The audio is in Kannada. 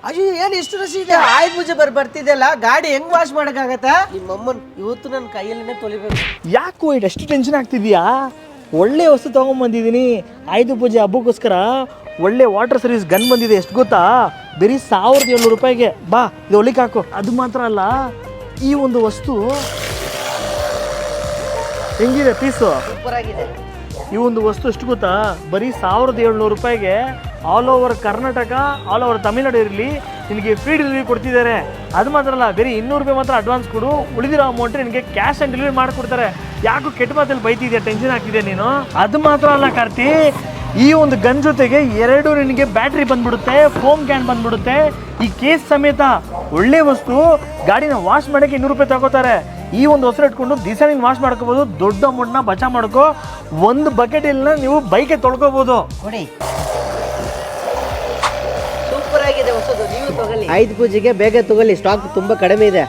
ಅಯ್ಯೋ ಏನು ಇಷ್ಟು ರಶಿ ಇದೆ? ಆಯುಧ ಪೂಜೆ ಬರ್ತಿದ್ದೆಲ್ಲ, ಗಾಡಿ ಹೆಂಗ್ ವಾಶ್ ಮಾಡಕ್ಕಾಗತ್ತ? ನಿಮ್ಮಮ್ಮನ್ ಇವತ್ತು ನನ್ನ ಕೈಯಲ್ಲೇ ತೊಳಿಬೇಕು. ಯಾಕೋ ಎಷ್ಟು ಟೆನ್ಷನ್ ಆಗ್ತಿದ್ಯಾ? ಒಳ್ಳೆ ವಸ್ತು ತೊಗೊಂಬಂದಿದ್ದೀನಿ. ಆಯುಧ ಪೂಜೆ ಹಬ್ಬಕ್ಕೋಸ್ಕರ ಒಳ್ಳೆ ವಾಟರ್ ಸರ್ವಿಸ್ ಗನ್ ಬಂದಿದೆ. ಎಷ್ಟು ಗೊತ್ತಾ? ಬರೀ 1700 ರೂಪಾಯಿಗೆ. ಬಾ, ಇದು ಒಲಿಕ್ ಹಾಕು. ಅದು ಮಾತ್ರ ಅಲ್ಲ, ಈ ಒಂದು ವಸ್ತು ಹೆಂಗಿದೆ ಪೀಸು? ಸೂಪರ್ ಆಗಿದೆ. ಈ ಒಂದು ವಸ್ತು ಎಷ್ಟು ಗೊತ್ತಾ? ಬರೀ 1700 ರೂಪಾಯಿಗೆ all over Karnataka, all over Tamil Nadu ಇರಲಿ ನಿನಗೆ ಫ್ರೀ ಡೆಲಿವರಿ ಕೊಡ್ತಿದ್ದಾರೆ. ಅದು ಮಾತ್ರ ಅಲ್ಲ, ಬರೀ 200 ರೂಪಾಯಿ ಮಾತ್ರ ಅಡ್ವಾನ್ಸ್ ಕೊಡು, ಉಳಿದಿರೋ ಅಮೌಂಟ್ ನಿನಗೆ ಕ್ಯಾಶ್ ಆನ್ ಡೆಲಿವರಿ ಮಾಡಿಕೊಡ್ತಾರೆ. ಯಾಕೋ ಕೆಟ್ಟ ಮಾತಲ್ಲಿ ಬೈತಿದ್ಯಾ, ಟೆನ್ಷನ್ ಆಗ್ತಿದೆ ನೀನು? ಅದು ಮಾತ್ರ ಅಲ್ಲ ಕಾರ್ತಿ, ಈ ಒಂದು ಗನ್ ಜೊತೆಗೆ 2 ನಿನಗೆ ಬ್ಯಾಟ್ರಿ ಬಂದ್ಬಿಡುತ್ತೆ, ಫೋಮ್ ಕ್ಯಾನ್ ಬಂದ್ಬಿಡುತ್ತೆ, ಈ ಕೇಸ್ ಸಮೇತ. ಒಳ್ಳೆ ವಸ್ತು. ಗಾಡಿನ ವಾಶ್ ಮಾಡೋಕ್ಕೆ 200 ರೂಪಾಯಿ ತಗೋತಾರೆ. ಈ ಒಂದು ಹೊಸರು ಇಟ್ಕೊಂಡು ದಿವಸ ನೀನು ವಾಶ್ ಮಾಡ್ಕೋಬೋದು. ದೊಡ್ಡ ಅಮೌಂಟ್ನ ಬಚಾ ಮಾಡ್ಕೋ. ಒಂದು ಬಕೆಟ್ ಇಲ್ಲ ನೀವು ಬೈಕೆ ತೊಳ್ಕೊಬೋದು. ನೋಡಿ, ಸೂಪರ್ ಆಗಿದೆ ಹೊಸದು. ನೀವು ತಗೊಳ್ಳಿ. ಆಯುಧ ಪೂಜೆಗೆ ಬೇಗ ತಗೊಳ್ಳಿ, ಸ್ಟಾಕ್ ತುಂಬಾ ಕಡಿಮೆ ಇದೆ.